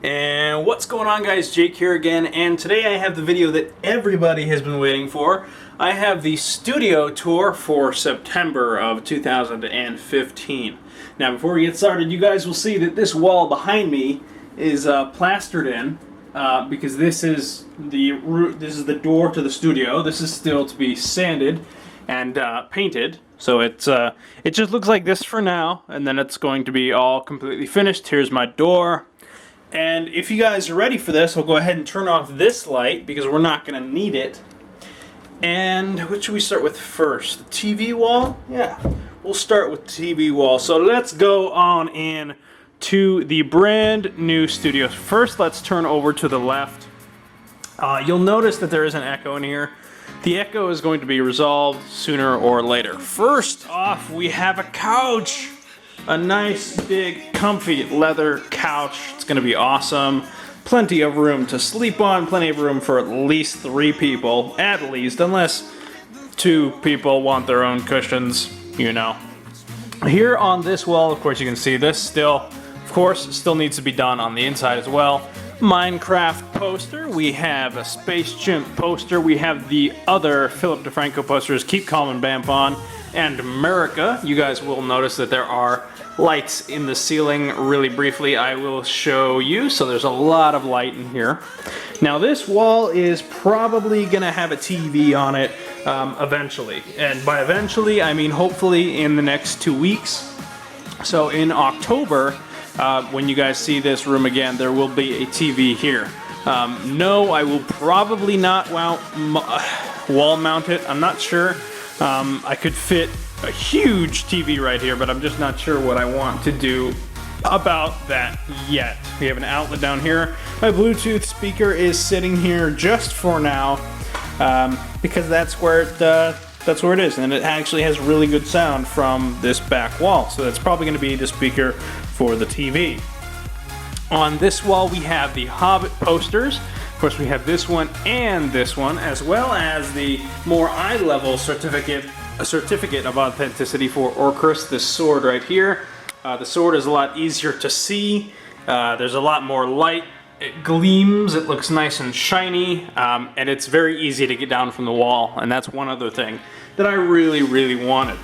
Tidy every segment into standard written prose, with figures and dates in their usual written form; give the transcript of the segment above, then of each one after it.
And what's going on, guys? Jake here again, and today I have the video that everybody has been waiting for. I have the studio tour for September of 2015. Now before we get started, you guys will see that this wall behind me is plastered in because this is the door to the studio. This is still to be sanded and painted. So it just looks like this for now, and then it's going to be all completely finished. Here's my door. And if you guys are ready for this, we'll go ahead and turn off this light because we're not going to need it. And what should we start with first? The TV wall? Yeah, we'll start with the TV wall. So let's go on in to the brand new studio. First, let's turn over to the left. You'll notice that there is an echo in here. The echo is going to be resolved sooner or later. First off, we have a couch. A nice, big, comfy leather couch. It's going to be awesome. Plenty of room to sleep on. Plenty of room for at least 3 people. At least, unless 2 people want their own cushions, you know. Here on this wall, of course, you can see this still, of course, still needs to be done on the inside as well. Minecraft poster. We have a Space Chimp poster. We have the other Philip DeFranco posters, Keep Calm and Bamp On, and America. You guys will notice that there are lights in the ceiling. Really briefly, I will show you. So there's a lot of light in here. Now this wall is probably gonna have a TV on it eventually. And by eventually, I mean hopefully in the next 2 weeks. So in October, when you guys see this room again, there will be a TV here. No, I will probably not wall mount it. I'm not sure. I could fit a huge TV right here, but I'm just not sure what I want to do about that yet. We have an outlet down here. My Bluetooth speaker is sitting here just for now because that's where it is, and it actually has really good sound from this back wall. So that's probably going to be the speaker for the TV. On this wall, we have the Hobbit posters. Of course, we have this one and this one, as well as the more eye-level certificate of authenticity for Orcus, this sword right here. The sword is a lot easier to see. There's a lot more light. It gleams, it looks nice and shiny, and it's very easy to get down from the wall. And that's one other thing that I really, really wanted.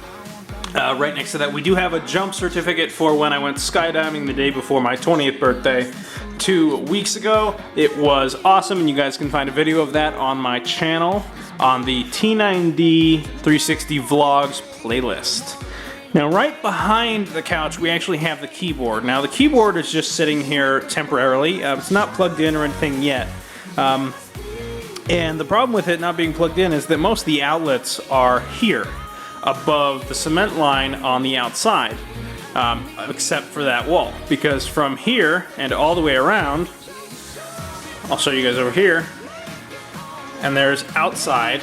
Right next to that, we do have a jump certificate for when I went skydiving the day before my 20th birthday 2 weeks ago. It was awesome, and you guys can find a video of that on my channel on the T9D 360 Vlogs playlist. Now, right behind the couch, we actually have the keyboard. Now, the keyboard is just sitting here temporarily. It's not plugged in or anything yet. And the problem with it not being plugged in is that most of the outlets are here, above the cement line on the outside, except for that wall. Because from here and all the way around, I'll show you guys over here, and there's outside,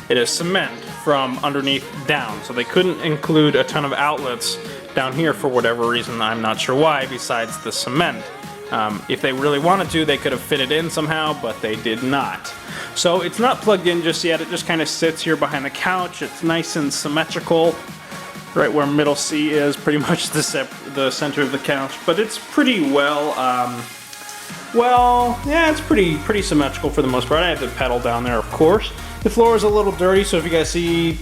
it is cement from underneath down. So they couldn't include a ton of outlets down here for whatever reason. I'm not sure why, besides the cement. If they really wanted to, they could have fit it in somehow, but they did not. So it's not plugged in just yet. It just kind of sits here behind the couch. It's nice and symmetrical, right where middle C is, pretty much the center of the couch. But it's pretty well, yeah, it's pretty symmetrical for the most part. I have the pedal down there, of course. The floor is a little dirty, so if you guys see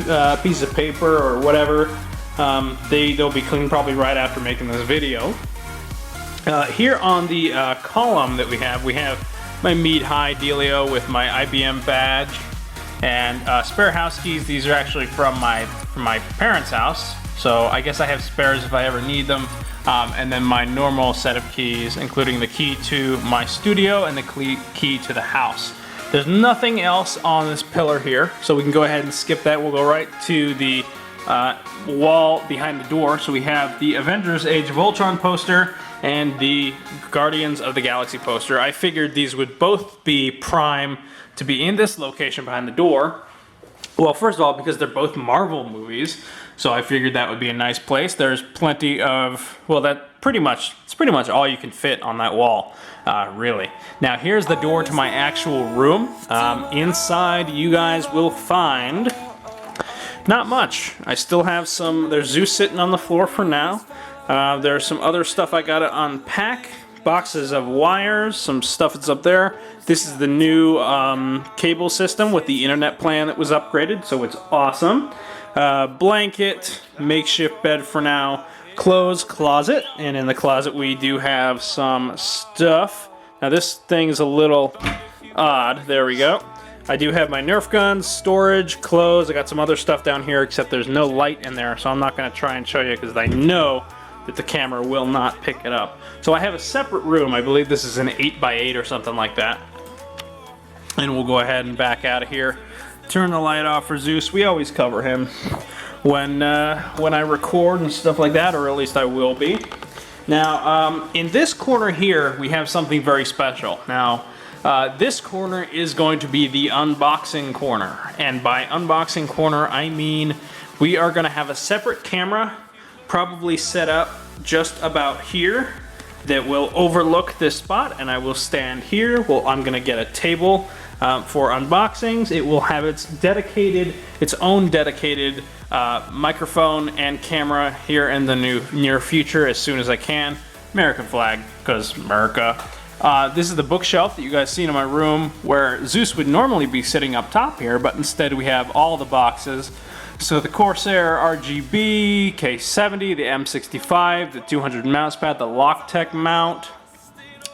a piece of paper or whatever, they'll be cleaned probably right after making this video. Here on the column that we have my Mead High dealio with my IBM badge and spare house keys. These are actually from my parents' house, so I guess I have spares if I ever need them. And then my normal set of keys, including the key to my studio and the key to the house. There's nothing else on this pillar here, so we can go ahead and skip that. We'll go right to the wall behind the door. So we have the Avengers Age of Ultron poster and the Guardians of the Galaxy poster. I figured these would both be prime to be in this location behind the door. Well, first of all, because they're both Marvel movies, so I figured that would be a nice place. There's plenty of, well, it's pretty much all you can fit on that wall, really. Now, here's the door to my actual room. Inside, you guys will find not much. I still have there's Zeus sitting on the floor for now. There's some other stuff I gotta unpack, boxes of wires, some stuff that's up there. This is the new cable system with the internet plan that was upgraded, so it's awesome. Blanket, makeshift bed for now, clothes, closet, and in the closet we do have some stuff. Now this thing is a little odd. There we go. I do have my Nerf guns, storage, clothes. I got some other stuff down here, except there's no light in there, so I'm not going to try and show you because I know that the camera will not pick it up. So I have a separate room. I believe this is an 8x8 or something like that. And we'll go ahead and back out of here. Turn the light off for Zeus. We always cover him when I record and stuff like that, or at least I will be. Now, in this corner here, we have something very special. Now, this corner is going to be the unboxing corner. And by unboxing corner, I mean we are going to have a separate camera probably set up just about here that will overlook this spot, and I will stand here. Well, I'm going to get a table for unboxings. It will have its own dedicated microphone and camera here in the near future as soon as I can. American flag, because America. This is the bookshelf that you guys see in my room where Zeus would normally be sitting up top here, but instead we have all the boxes. So the Corsair RGB, K70, the M65, the 200 mousepad, the Logitech mount,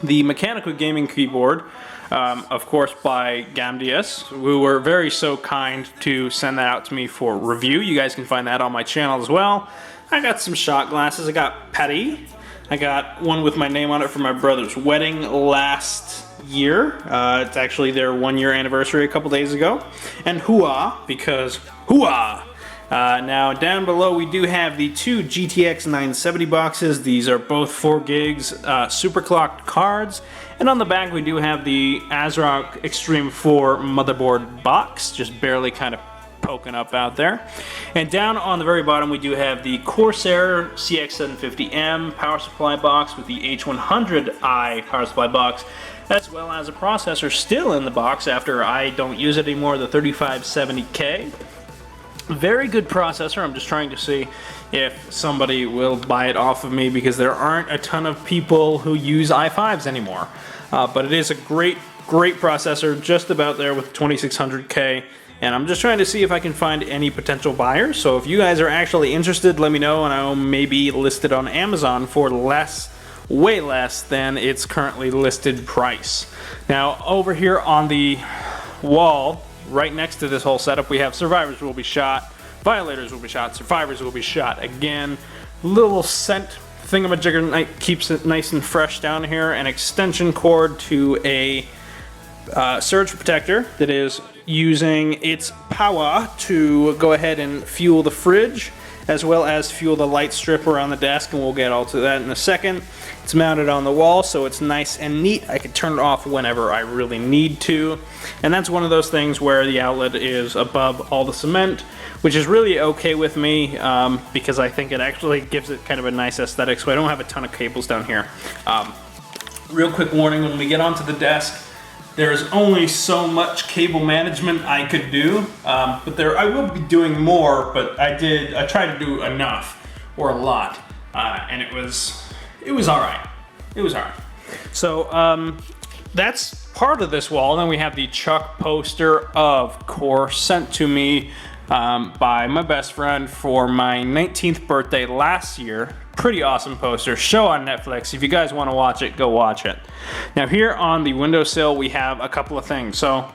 the mechanical gaming keyboard, of course by Gamdius, who were very so kind to send that out to me for review. You guys can find that on my channel as well. I got some shot glasses. I got Patty. I got one with my name on it for my brother's wedding last year. It's actually their 1-year anniversary a couple days ago. And Hua, because Hua! Now down below we do have the two GTX 970 boxes. These are both 4 gigs superclocked cards. And on the back we do have the ASRock Extreme 4 motherboard box, just barely kind of poking up out there. And down on the very bottom we do have the Corsair CX750M power supply box with the H100i power supply box, as well as a processor still in the box after I don't use it anymore, the 3570K. Very good processor. I'm just trying to see if somebody will buy it off of me because there aren't a ton of people who use i5s anymore. But it is a great processor, just about there with 2600K. And I'm just trying to see if I can find any potential buyers. So if you guys are actually interested, let me know, and I'll maybe list it on Amazon for less, way less than its currently listed price. Now over here on the wall, right next to this whole setup, we have survivors will be shot, violators will be shot, survivors will be shot again. Little scent thingamajigger keeps it nice and fresh down here. An extension cord to a surge protector that is using its power to go ahead and fuel the fridge, as well as fuel the light strip around the desk, and we'll get all to that in a second. It's mounted on the wall, so it's nice and neat. I can turn it off whenever I really need to. And that's one of those things where the outlet is above all the cement, which is really okay with me because I think it actually gives it kind of a nice aesthetic, so I don't have a ton of cables down here. Real quick warning, when we get onto the desk, there's only so much cable management I could do, but I will be doing more, but I tried to do enough, or a lot, and it was all right. It was all right. So that's part of this wall. Then we have the Chuck poster, of course, sent to me by my best friend for my 19th birthday last year. Pretty awesome poster. Show on Netflix. If you guys want to watch it, go watch it. Now here on the windowsill we have a couple of things. So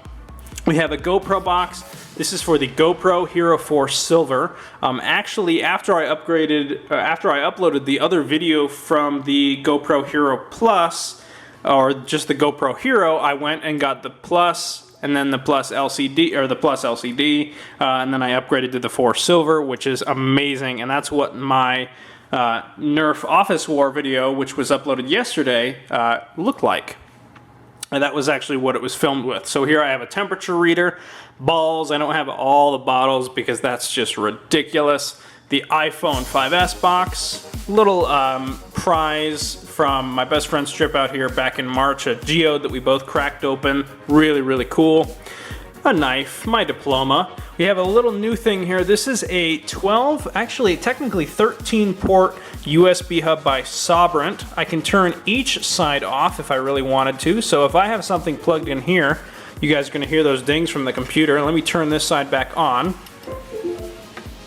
we have a GoPro box. This is for the GoPro Hero 4 Silver. Actually, after I uploaded the other video from the GoPro Hero Plus, or just the GoPro Hero, I went and got the Plus, and then the Plus LCD, or the Plus LCD, and then I upgraded to the 4 Silver, which is amazing, and that's what my Nerf Office War video, which was uploaded yesterday, looked like. And that was actually what it was filmed with. So here I have a temperature reader, balls. I don't have all the bottles because that's just ridiculous. The iPhone 5S box, little prize from my best friend's trip out here back in March, a geode that we both cracked open. Really, really cool. a knife, my diploma. We have a little new thing here. This is a 12, actually technically 13 port USB hub by Savant. I can turn each side off if I really wanted to. So if I have something plugged in here, you guys are gonna hear those dings from the computer. Let me turn this side back on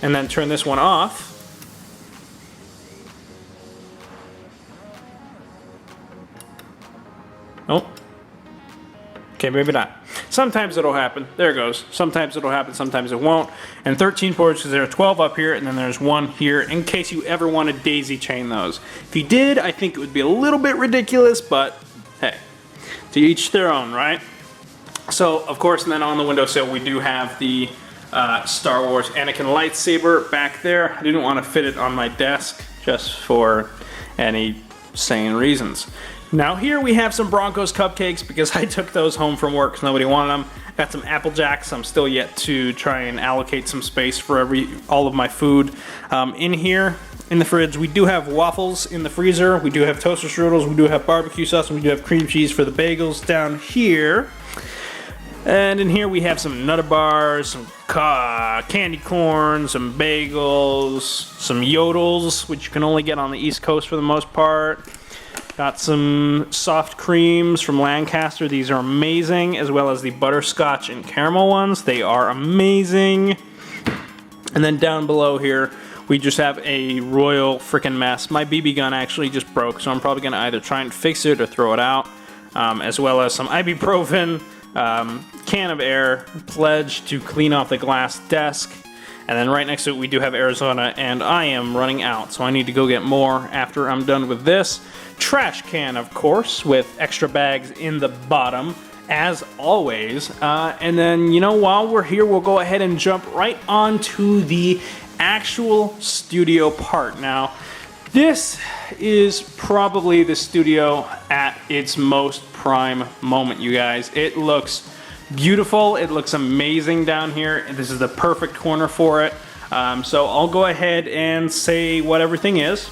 and then turn this one off. Oh. Okay, maybe not. Sometimes it'll happen. There it goes. Sometimes it'll happen, sometimes it won't. And 13 ports, because there are 12 up here, and then there's one here, in case you ever want to daisy chain those. If you did, I think it would be a little bit ridiculous, but hey, to each their own, right? So, of course, and then on the windowsill, we do have the Star Wars Anakin lightsaber back there. I didn't want to fit it on my desk, just for any sane reasons. Now here we have some Broncos cupcakes because I took those home from work because nobody wanted them. Got some Apple Jacks. I'm still yet to try and allocate some space for all of my food. In here, in the fridge, we do have waffles in the freezer. We do have toaster strudels. We do have barbecue sauce. And we do have cream cheese for the bagels down here. And in here we have some Nutter Bars, some candy corn, some bagels, some Yodels, which you can only get on the East Coast for the most part. Got some soft creams from Lancaster. These are amazing, as well as the butterscotch and caramel ones. They are amazing. And then down below here, we just have a royal frickin' mess. My BB gun actually just broke, so I'm probably gonna either try and fix it or throw it out. As well as some ibuprofen, can of air, pledge to clean off the glass desk. And then right next to it, we do have Arizona, and I am running out, so I need to go get more after I'm done with this. Trash can, of course, with extra bags in the bottom, as always. And then, you know, while we're here, we'll go ahead and jump right onto the actual studio part. Now, this is probably the studio at its most prime moment, you guys. It looks beautiful. It looks amazing down here. This is the perfect corner for it. So I'll go ahead and say what everything is.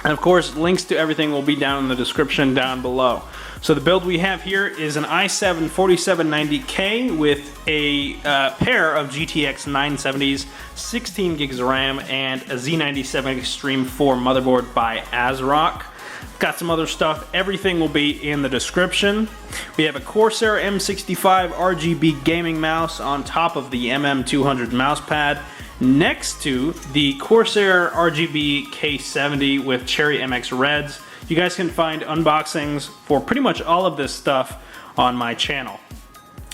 And of course, links to everything will be down in the description down below. So the build we have here is an i7 4790K with a pair of GTX 970s, 16 gigs of RAM, and a Z97 Extreme 4 motherboard by ASRock. Got some other stuff. Everything will be in the description. We have a Corsair M65 RGB gaming mouse on top of the MM200 mousepad, next to the Corsair RGB K70 with Cherry MX Reds. You guys can find unboxings for pretty much all of this stuff on my channel.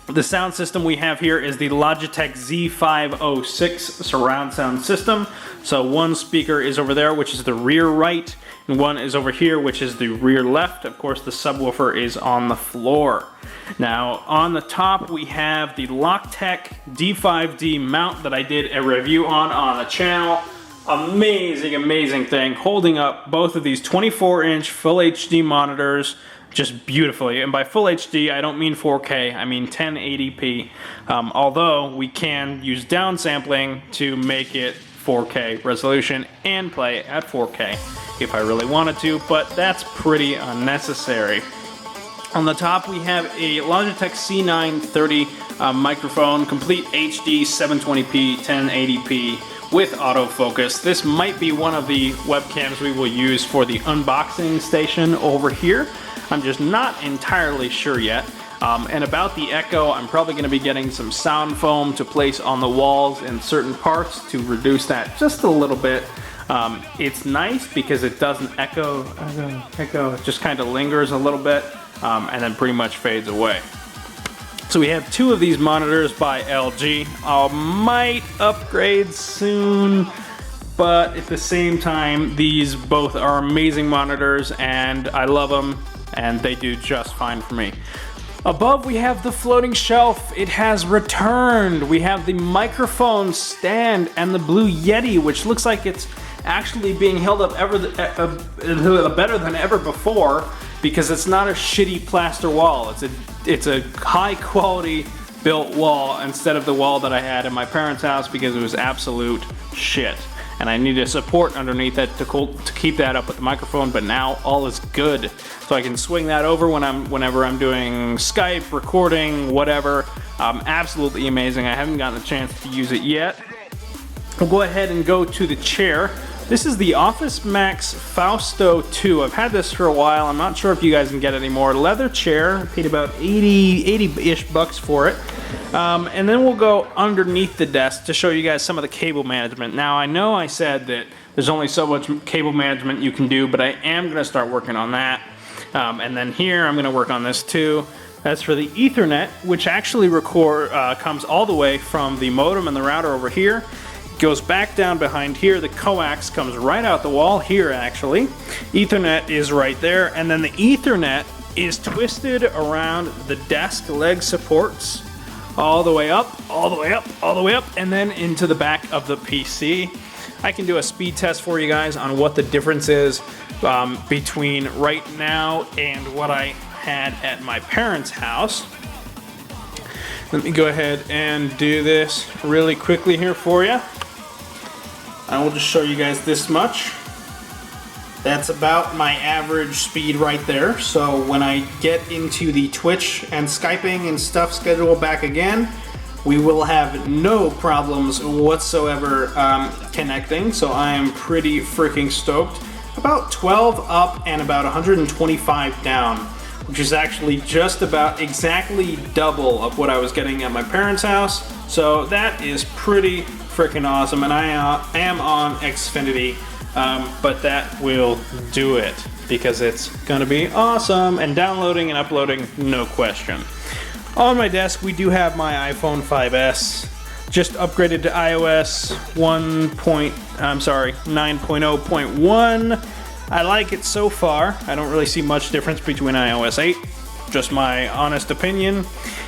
The sound system we have here is the Logitech Z506 surround sound system. So one speaker is over there, which is the rear right, and one is over here, which is the rear left. Of course, the subwoofer is on the floor. Now, on the top, we have the Logitech D5D mount that I did a review on the channel. Amazing, amazing thing. Holding up both of these 24-inch full HD monitors just beautifully. And by full HD, I don't mean 4K, I mean 1080p. Although we can use downsampling to make it 4K resolution and play at 4K if I really wanted to, but that's pretty unnecessary. On the top, we have a Logitech C930 microphone, complete HD 720p, 1080p with autofocus. This might be one of the webcams we will use for the unboxing station over here. I'm just not entirely sure yet. And about the echo, I'm probably going to be getting some sound foam to place on the walls in certain parts to reduce that just a little bit. It's nice because it doesn't echo, it just kind of lingers a little bit and then pretty much fades away. So we have two of these monitors by LG. I might upgrade soon, but at the same time, these both are amazing monitors and I love them and they do just fine for me. Above we have the floating shelf. It has returned. We have the microphone stand and the Blue Yeti, which looks like it's actually being held up better than ever before because it's not a shitty plaster wall. It's a high quality built wall instead of the wall that I had in my parents' house because it was absolute shit. and I needed support underneath it to keep that up with the microphone, but now all is good. So I can swing that over whenever I'm doing Skype, recording, whatever. Absolutely amazing. I haven't gotten a chance to use it yet. We'll go ahead and go to the chair. This is the Office Max Fausto 2. I've had this for a while. I'm not sure if you guys can get it anymore. Leather chair. I paid about 80-ish bucks for it. And then we'll go underneath the desk to show you guys some of the cable management. Now, I know I said that there's only so much cable management you can do, but I am going to start working on that. And then here, I'm going to work on this too. That's for the Ethernet, which actually comes all the way from the modem and the router over here. Goes back down behind here. The coax comes right out the wall here, actually. Ethernet is right there, and then the Ethernet is twisted around the desk leg supports all the way up, all the way up, all the way up, and then into the back of the PC. I can do a speed test for you guys on what the difference is between right now and what I had at my parents' house. Let me go ahead and do this really quickly here for you. I will just show you guys this much. That's about my average speed right there. So when I get into the Twitch and Skyping and stuff schedule back again, we will have no problems whatsoever connecting. So I am pretty freaking stoked. About 12 up and about 125 down, which is actually just about exactly double of what I was getting at my parents' house. So that is pretty freaking awesome, and I am on Xfinity, but that will do it because it's gonna be awesome, and downloading and uploading, no question. On my desk, we do have my iPhone 5S, just upgraded to iOS 9.0.1. I like it so far. I don't really see much difference between iOS 8. Just my honest opinion.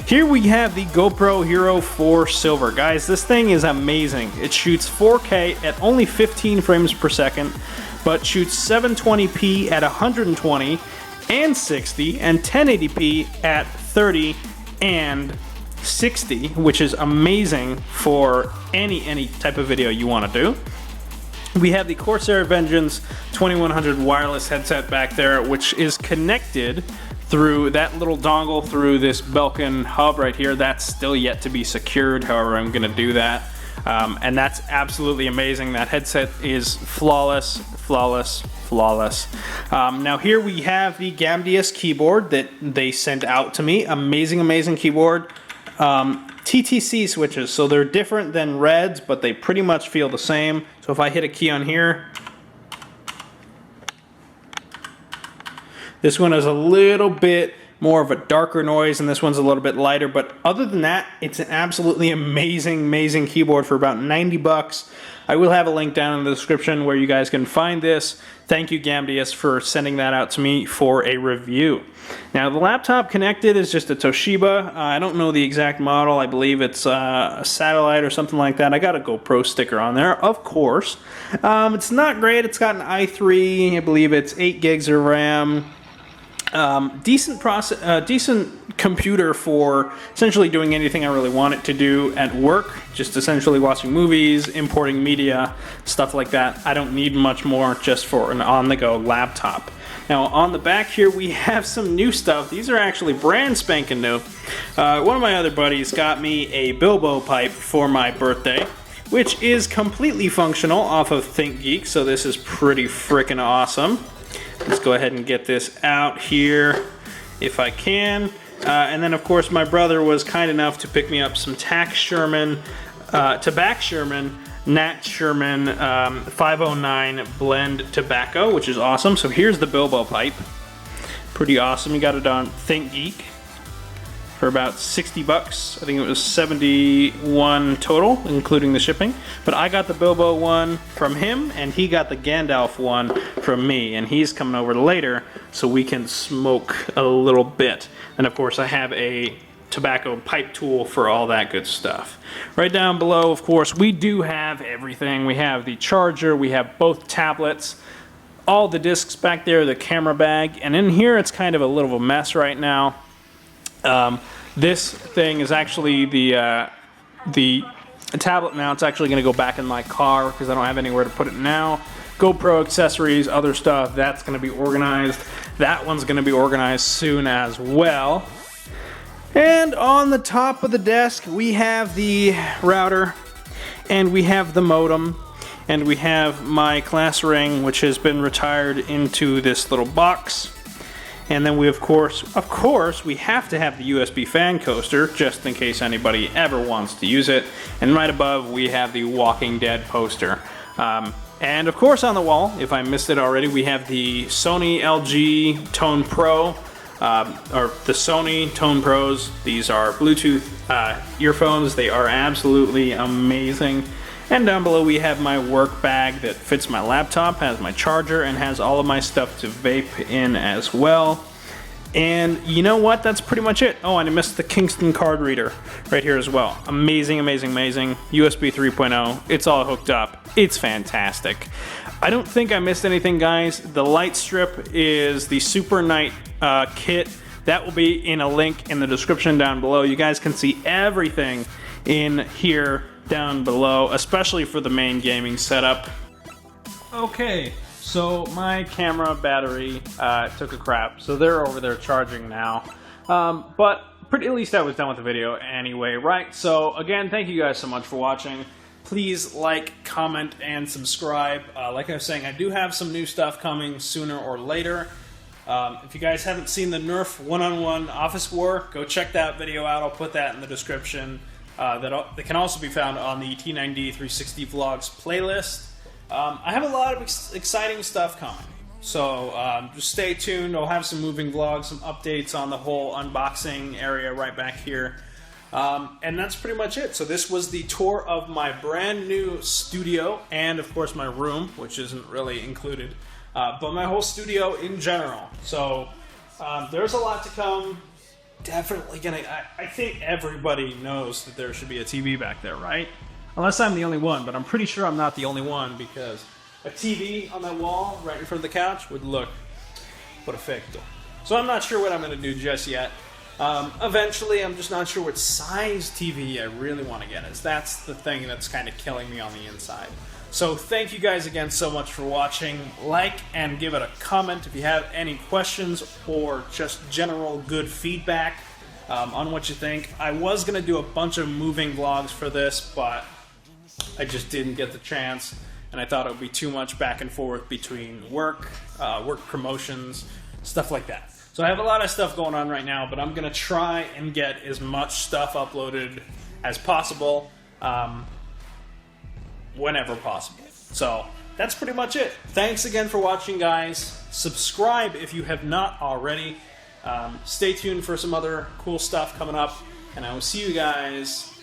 Here we have the GoPro Hero 4 Silver. Guys, this thing is amazing. It shoots 4K at only 15 frames per second, but shoots 720p at 120 and 60 and 1080p at 30 and 60, which is amazing for any type of video you want to do. We have the Corsair Vengeance 2100 wireless headset back there, which is connected through that little dongle through this Belkin hub right here. That's still yet to be secured, however I'm gonna do that. And that's absolutely amazing. That headset is flawless, flawless, flawless. Now here we have the Gamdius keyboard that they sent out to me. Amazing, amazing keyboard. TTC switches, so they're different than Reds, but they pretty much feel the same. So if I hit a key on here, this one is a little bit more of a darker noise, and this one's a little bit lighter, but other than that, it's an absolutely amazing, amazing keyboard for about 90 bucks. I will have a link down in the description where you guys can find this. Thank you, Gamdius, for sending that out to me for a review. Now, the laptop connected is just a Toshiba. I don't know the exact model. I believe it's a satellite or something like that. I got a GoPro sticker on there, of course. It's not great. It's got an i3. I believe it's 8 gigs of RAM. Decent computer for essentially doing anything I really want it to do at work, just essentially watching movies, importing media, stuff like that. I don't need much more just for an on-the-go laptop. Now on the back here we have some new stuff. These are actually brand spanking new. One of my other buddies got me a Bilbo pipe for my birthday, which is completely functional off of ThinkGeek, so this is pretty freaking awesome. Let's go ahead and get this out here if I can. And then of course my brother was kind enough to pick me up some Nat Sherman 509 blend tobacco, which is awesome. So here's the Bilbo pipe. Pretty awesome. You got it on ThinkGeek for about 60 bucks. I think it was 71 total, including the shipping. But I got the Bilbo one from him, and he got the Gandalf one from me. And he's coming over later, so we can smoke a little bit. And of course, I have a tobacco pipe tool for all that good stuff. Right down below, of course, we do have everything. We have the charger, we have both tablets, all the discs back there, the camera bag, and in here it's kind of a little of a mess right now. This thing is actually the A tablet mount's actually going to go back in my car because I don't have anywhere to put it now. GoPro accessories, other stuff, that's going to be organized. That one's going to be organized soon as well. And on the top of the desk, we have the router, and we have the modem, and we have my class ring, which has been retired into this little box. And then we, of course, we have to have the USB fan coaster, just in case anybody ever wants to use it. And right above, we have the Walking Dead poster. And of course, on the wall, if I missed it already, we have the Sony LG Tone Pro, or the Sony Tone Pros. These are Bluetooth earphones. They are absolutely amazing. And down below we have my work bag that fits my laptop, has my charger, and has all of my stuff to vape in as well. And you know what? That's pretty much it. Oh, and I missed the Kingston card reader right here as well. Amazing, amazing, amazing. USB 3.0. It's all hooked up. It's fantastic. I don't think I missed anything, guys. The light strip is the Super Night kit. That will be in a link in the description down below. You guys can see everything in here down below, especially for the main gaming setup. Okay, so my camera battery took a crap, so they're over there charging now. But at least I was done with the video anyway, right? So again, thank you guys so much for watching. Please like, comment, and subscribe. Like I was saying, I do have some new stuff coming sooner or later. If you guys haven't seen the Nerf one-on-one office war, go check that video out. I'll put that in the description. That can also be found on the T9D 360 Vlogs playlist. I have a lot of exciting stuff coming, so just stay tuned. I'll have some moving vlogs, some updates on the whole unboxing area right back here. And that's pretty much it. So this was the tour of my brand new studio, and of course my room, which isn't really included, but my whole studio in general. So there's a lot to come. Definitely gonna, I think everybody knows that there should be a TV back there, right? Unless I'm the only one, but I'm pretty sure I'm not the only one, because a TV on that wall right in front of the couch would look perfecto. So I'm not sure what I'm gonna do just yet. Eventually, I'm just not sure what size TV I really want to get. That's the thing that's kind of killing me on the inside. So thank you guys again so much for watching. Like and give it a comment if you have any questions or just general good feedback on what you think. I was going to do a bunch of moving vlogs for this, but I just didn't get the chance, and I thought it would be too much back and forth between work, work promotions, stuff like that. So I have a lot of stuff going on right now, but I'm going to try and get as much stuff uploaded as possible. Whenever possible. So that's pretty much it. Thanks again for watching, guys. Subscribe if you have not already. Stay tuned for some other cool stuff coming up, and I will see you guys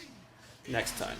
next time.